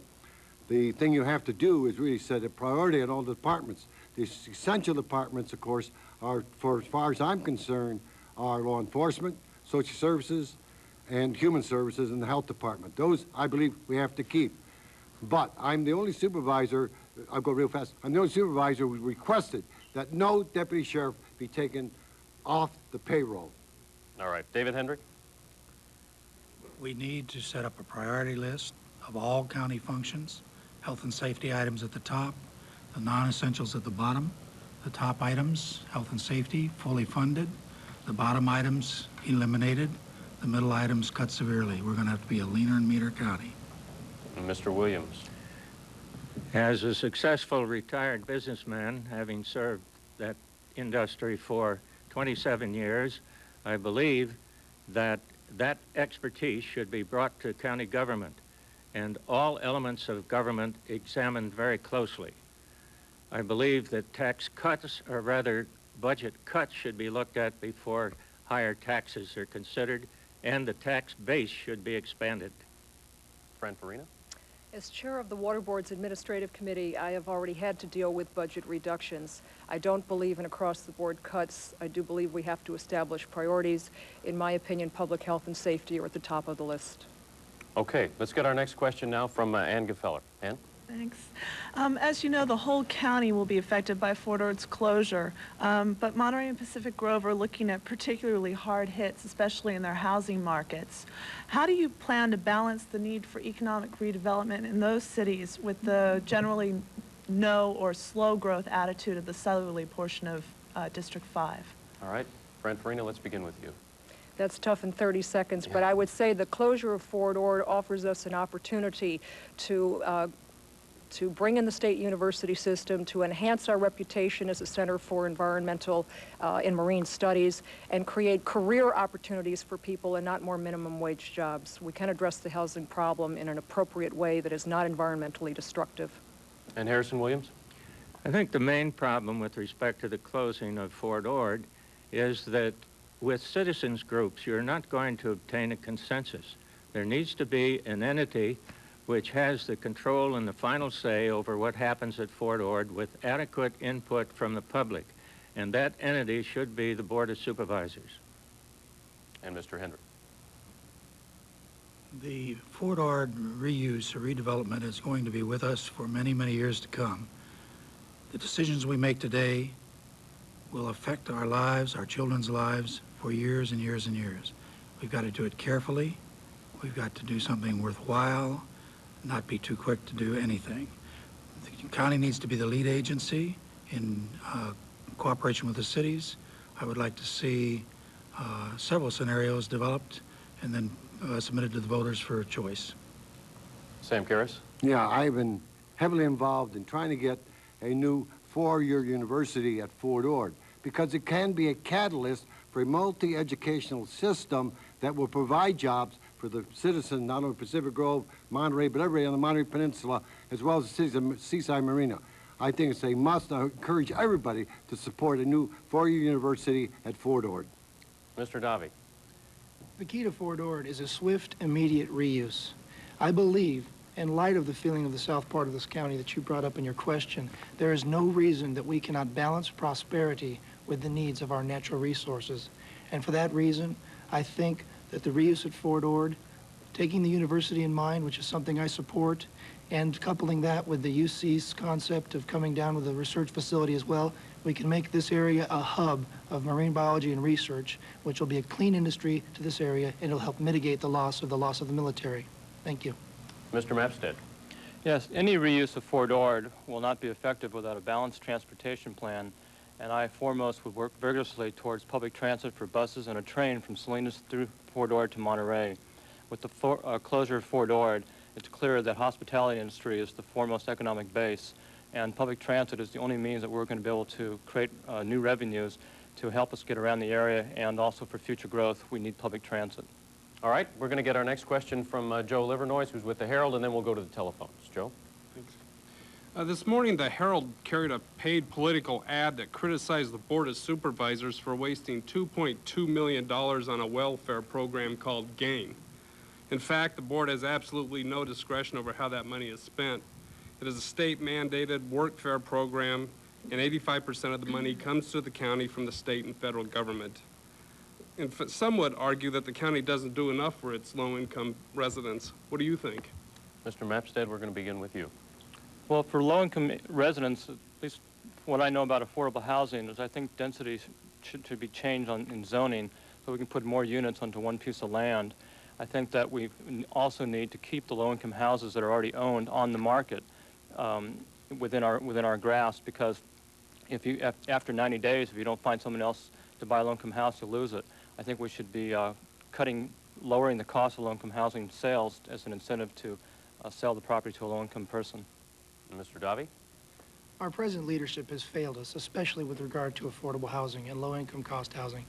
The thing you have to do is really set a priority in all the departments. The essential departments, of course, are, for as far as I'm concerned, are law enforcement, social services, and human services, and the health department. Those, I believe, we have to keep. But I'm the only supervisor, I'll go real fast, I'm the only supervisor who requested that no deputy sheriff be taken off the payroll. All right, David Hendrick? We need to set up a priority list of all county functions, health and safety items at the top, the non-essentials at the bottom, the top items, health and safety, fully funded, the bottom items eliminated, the middle items cut severely. We're going to have to be a leaner and meaner county. And Mr. Williams? As a successful retired businessman, having served that industry for 27 years, I believe that that expertise should be brought to county government and all elements of government examined very closely. I believe that tax cuts, or rather budget cuts, should be looked at before higher taxes are considered, and the tax base should be expanded. Fran Farina? As chair of the Water Board's Administrative Committee, I have already had to deal with budget reductions. I don't believe in across-the-board cuts. I do believe we have to establish priorities. In my opinion, public health and safety are at the top of the list. Okay, let's get our next question now from Ann Gefeller. Ann? Thanks. As you know, the whole county will be affected by Fort Ord's closure, but Monterey and Pacific Grove are looking at particularly hard hits, especially in their housing markets. How do you plan to balance the need for economic redevelopment in those cities with the generally no or slow growth attitude of the southerly portion of District 5? All right, Fran Farina, let's begin with you. That's tough in 30 seconds, but I would say the closure of Fort Ord offers us an opportunity to bring in the state university system, to enhance our reputation as a center for environmental and marine studies, and create career opportunities for people and not more minimum wage jobs. We can address the housing problem in an appropriate way that is not environmentally destructive. And Harrison Williams? I think the main problem with respect to the closing of Fort Ord is that with citizens groups, you're not going to obtain a consensus. There needs to be an entity which has the control and the final say over what happens at Fort Ord with adequate input from the public. And that entity should be the Board of Supervisors. And Mr. Hendrick? The Fort Ord reuse or redevelopment is going to be with us for many, many years to come. The decisions we make today will affect our lives, our children's lives, for years and years and years. We've got to do it carefully. We've got to do something worthwhile, not be too quick to do anything. The county needs to be the lead agency in cooperation with the cities. I would like to see several scenarios developed and then submitted to the voters for a choice. Sam Karras? Yeah, I've been heavily involved in trying to get a new four-year university at Fort Ord because it can be a catalyst for a multi-educational system that will provide jobs for the citizens, not only Pacific Grove, Monterey, but everybody on the Monterey Peninsula, as well as the cities of Seaside Marina. I think it's a must. I encourage everybody to support a new four-year university at Fort Ord. Mr. Davi? The key to Fort Ord is a swift, immediate reuse. I believe, in light of the feeling of the south part of this county that you brought up in your question, there is no reason that we cannot balance prosperity with the needs of our natural resources. And for that reason, I think that the reuse at Fort Ord, taking the university in mind, which is something I support, and coupling that with the UC's concept of coming down with a research facility as well, we can make this area a hub of marine biology and research, which will be a clean industry to this area, and it'll help mitigate the loss of the military. Thank you. Mr. Mapstead. Yes, any reuse of Fort Ord will not be effective without a balanced transportation plan, and I foremost would work vigorously towards public transit for buses and a train from Salinas through Fort Ord to Monterey. With the closure of Fort Ord, it's clear that hospitality industry is the foremost economic base, and public transit is the only means that we're going to be able to create new revenues to help us get around the area, and also for future growth, we need public transit. All right, we're going to get our next question from Joe Livernoise, who's with the Herald, and then we'll go to the telephones. Joe? Thanks. This morning, the Herald carried a paid political ad that criticized the Board of Supervisors for wasting $2.2 million on a welfare program called GAIN. In fact, the board has absolutely no discretion over how that money is spent. It is a state-mandated workfare program, and 85% of the money comes to the county from the state and federal government. And some would argue that the county doesn't do enough for its low-income residents. What do you think? Mr. Mapstead, we're going to begin with you. Well, for low-income residents, at least what I know about affordable housing is I think density should be changed in zoning so we can put more units onto one piece of land. I think that we also need to keep the low-income houses that are already owned on the market within our grasp, because if you after 90 days, if you don't find someone else to buy a low-income house, you'll lose it. I think we should be lowering the cost of low-income housing sales as an incentive to sell the property to a low-income person. Mr. Davi? Our present leadership has failed us, especially with regard to affordable housing and low-income cost housing.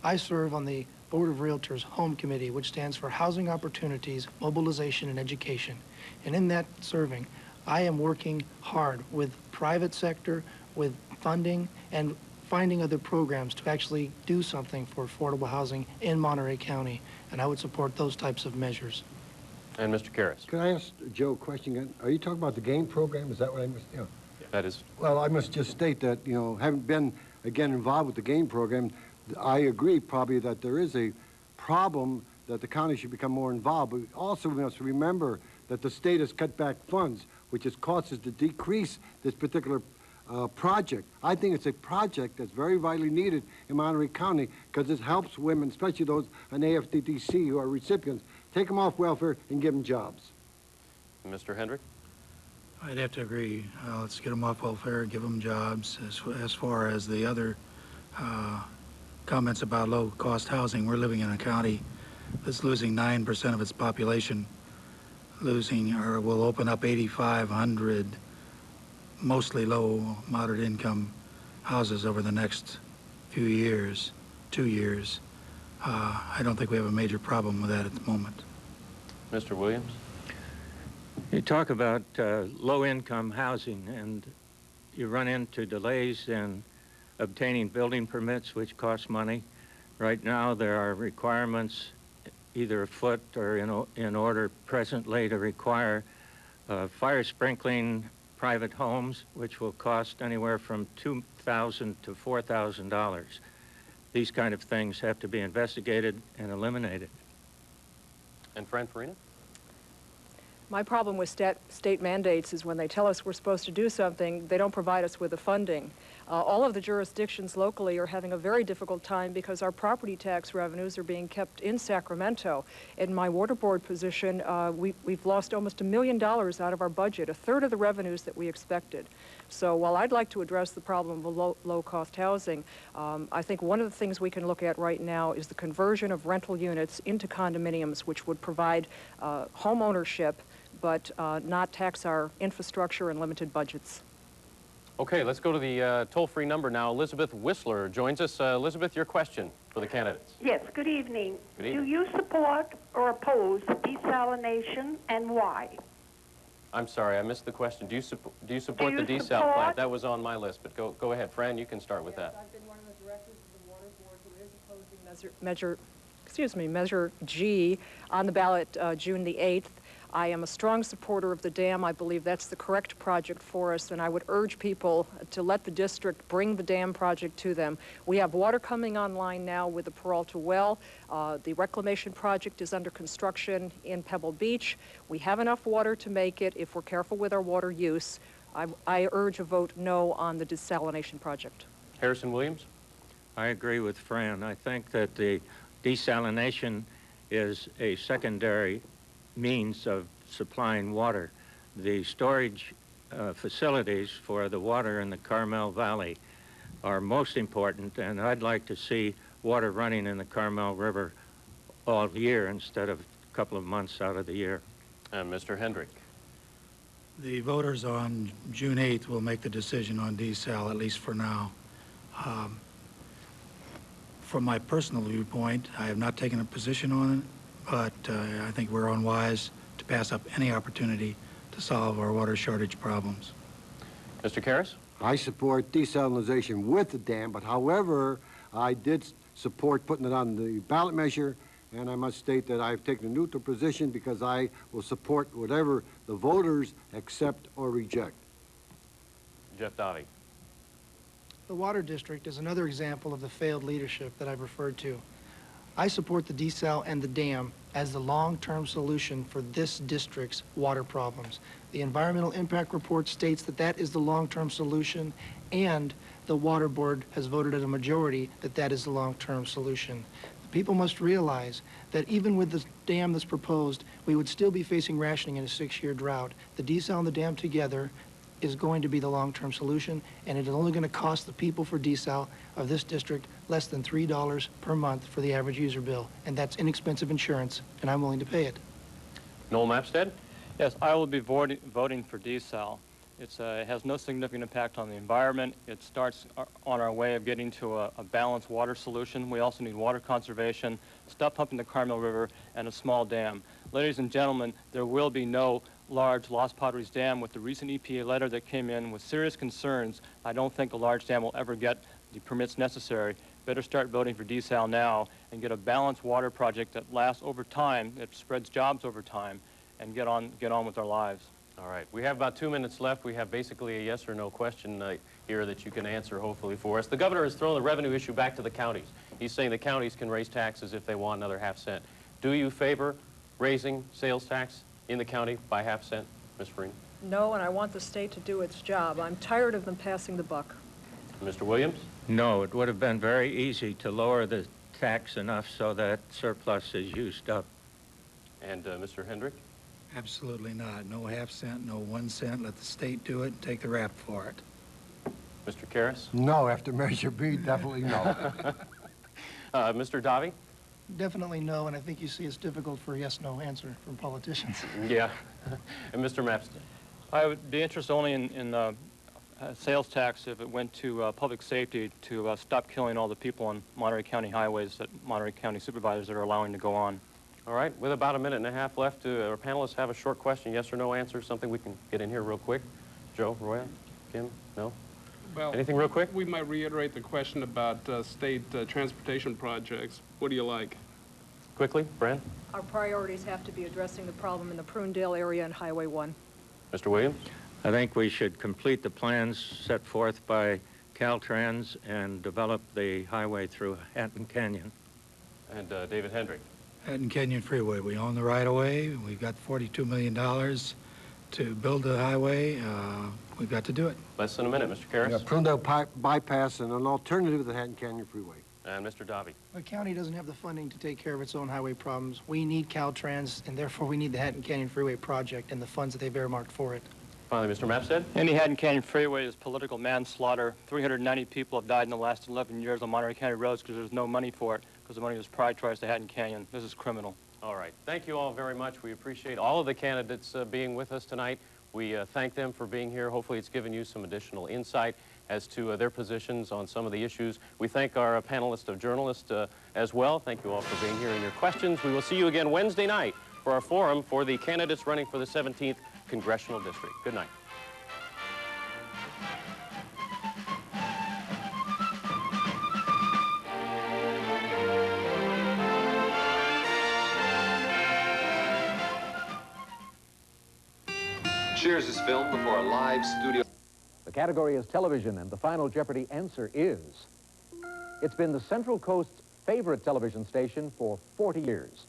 I serve on the Board of Realtors Home Committee, which stands for Housing Opportunities, Mobilization, and Education. And in that serving, I am working hard with private sector, with funding, and finding other programs to actually do something for affordable housing in Monterey County, and I would support those types of measures. And Mr. Karras. Can I ask Joe a question again? Are you talking about the GAIN program? Is that what I missed? Yeah. That is. Well, I must just state that, you know, having been, again, involved with the GAIN program, I agree probably that there is a problem that the county should become more involved, but also we must remember that the state has cut back funds, which has caused us to decrease this particular project. I think it's a project that's very vitally needed in Monterey County because it helps women, especially those on AFDTC who are recipients, take them off welfare and give them jobs. Mr. Hendrick? I'd have to agree. Let's get them off welfare and give them jobs. As far as the other comments about low-cost housing, we're living in a county that's losing 9% of its population, losing or will open up 8,500 mostly low, moderate income houses over the next few years, 2 years. I don't think we have a major problem with that at the moment. Mr. Williams? You talk about low-income housing, and you run into delays in obtaining building permits, which cost money. Right now, there are requirements, either afoot or in order presently, to require fire sprinkling private homes, which will cost anywhere from $2,000 to $4,000. These kind of things have to be investigated and eliminated. And Fran Farina? My problem with state mandates is when they tell us we're supposed to do something, they don't provide us with the funding. All of the jurisdictions locally are having a very difficult time because our property tax revenues are being kept in Sacramento. In my water board position, we've lost almost $1 million out of our budget, a third of the revenues that we expected. So while I'd like to address the problem of low-cost housing, I think one of the things we can look at right now is the conversion of rental units into condominiums, which would provide home ownership, but not tax our infrastructure and limited budgets. Okay, let's go to the toll-free number now. Elizabeth Whistler joins us. Elizabeth, your question for the candidates. Yes, good evening. Good evening. Do you support or oppose desalination, and why? I'm sorry, I missed the question. Do you support the desal plant? That was on my list, but go ahead. Fran, you can start with that. I've been one of the directors of the water board who is opposing Measure G on the ballot June the 8th. I am a strong supporter of the dam. I believe that's the correct project for us, and I would urge people to let the district bring the dam project to them. We have water coming online now with the Peralta well. The reclamation project is under construction in Pebble Beach. We have enough water to make it if we're careful with our water use. I urge a vote no on the desalination project. Harrison Williams? I agree with Fran. I think that the desalination is a secondary means of supplying water. The storage facilities for the water in the Carmel Valley are most important, and I'd like to see water running in the Carmel River all year instead of a couple of months out of the year. And Mr. Hendrick? The voters on June 8th will make the decision on desal, at least for now. From my personal viewpoint, I have not taken a position on it, but I think we're unwise to pass up any opportunity to solve our water shortage problems. Mr. Karras? I support desalination with the dam, but however, I did support putting it on the ballot measure, and I must state that I've taken a neutral position because I will support whatever the voters accept or reject. Jeff Dottie? The Water District is another example of the failed leadership that I've referred to. I support the desal and the dam as the long-term solution for this district's water problems. The environmental impact report states that that is the long-term solution, and the Water Board has voted at a majority that that is the long-term solution. The people must realize that even with the dam that's proposed, we would still be facing rationing in a 6-year drought. The desal and the dam together is going to be the long-term solution, and it is only going to cost the people for desal of this district less than $3 per month for the average user bill, and that's inexpensive insurance, and I'm willing to pay it. Noel Mapstead? Yes, I will be voting for desal. It has no significant impact on the environment. It starts on our way of getting to a balanced water solution. We also need water conservation, stop pumping the Carmel River, and a small dam. Ladies and gentlemen, there will be no large Los Padres Dam. With the recent EPA letter that came in with serious concerns, I don't think a large dam will ever get the permits necessary. Better start voting for desal now and get a balanced water project that lasts over time, that spreads jobs over time, and get on with our lives. All right, we have about 2 minutes left. We have basically a yes or no question here that you can answer, hopefully, for us. The governor has thrown the revenue issue back to the counties. He's saying the counties can raise taxes if they want another half cent. Do you favor raising sales tax in the county by half cent, Ms. Freen? No, and I want the state to do its job. I'm tired of them passing the buck. Mr. Williams? No, it would have been very easy to lower the tax enough so that surplus is used up. And Mr. Hendrick? Absolutely not. No half cent, no 1 cent. Let the state do it and take the rap for it. Mr. Karras? No, after Measure B, definitely no. Mr. Davi? Definitely no, and I think you see it's difficult for a yes-no answer from politicians. Yeah. And Mr. Mapstead? I would be interested only in sales tax if it went to public safety to stop killing all the people on Monterey County highways that Monterey County supervisors are allowing to go on. All right, with about 1.5 minutes left, do our panelists have a short question, yes or no answer, something we can get in here real quick? Joe, Roya, Kim, no? Well, anything real quick? We might reiterate the question about state transportation projects. What do you like? Quickly, Fran? Our priorities have to be addressing the problem in the Prunedale area and Highway 1. Mr. Williams? I think we should complete the plans set forth by Caltrans and develop the highway through Hatton Canyon. And David Hendrick? Hatton Canyon Freeway, we own the right-of-way. We've got $42 million to build the highway. We've got to do it. Less than a minute, Mr. Karras. Yeah, Prunedale bypass and an alternative to the Hatton Canyon Freeway. And Mr. Davi? The county doesn't have the funding to take care of its own highway problems. We need Caltrans, and therefore we need the Hatton Canyon Freeway project and the funds that they've earmarked for it. Finally, Mr. Mapstead? Any Hatton Canyon Freeway is political manslaughter. 390 people have died in the last 11 years on Monterey County roads because there's no money for it, because the money was prioritized to Hatton Canyon. This is criminal. All right. Thank you all very much. We appreciate all of the candidates being with us tonight. We thank them for being here. Hopefully it's given you some additional insight as to their positions on some of the issues. We thank our panelists of journalists as well. Thank you all for being here and your questions. We will see you again Wednesday night for our forum for the candidates running for the 17th Congressional District. Good night. Cheers is filmed before a live studio. The category is television, and the final Jeopardy answer is... It's been the Central Coast's favorite television station for 40 years.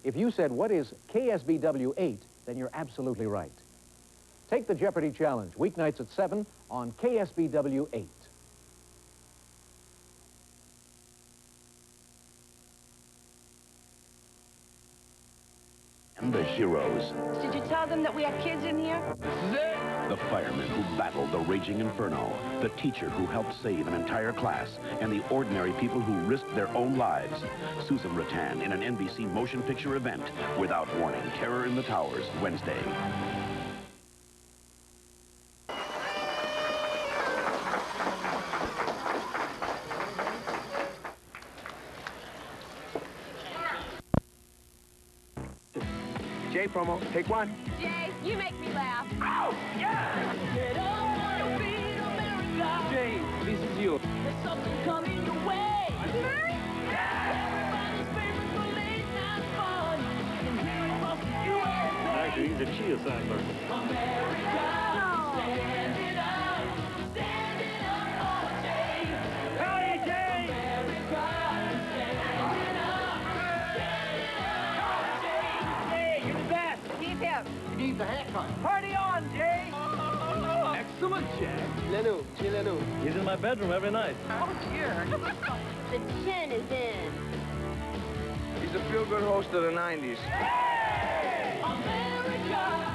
If you said, what is KSBW-8, then you're absolutely right. Take the Jeopardy challenge, weeknights at 7 on KSBW-8. The heroes. Did you tell them that we have kids in here? This is it. The firemen who battled the raging inferno, the teacher who helped save an entire class, and the ordinary people who risked their own lives. Susan Rattan in an NBC motion picture event. Without Warning, Terror in the Towers, Wednesday. Jay promo, take one. Jay, you make me laugh. Oh, yeah! Get up, your feet, America. Jay, this is you. There's something coming your way. Everybody's favorite for late night fun. And here across the USA. Actually, he's a chia sampler. America, standing up for Jay. Howdy, Jay! America, standing up for Jay. Hey, you're the best. Keep him. He needs a haircut. Party on, Jay! Excellent, Jack. Lenu, Lenu. He's in my bedroom every night. Oh, dear. The chin is in. He's a feel-good host of the 90s. America.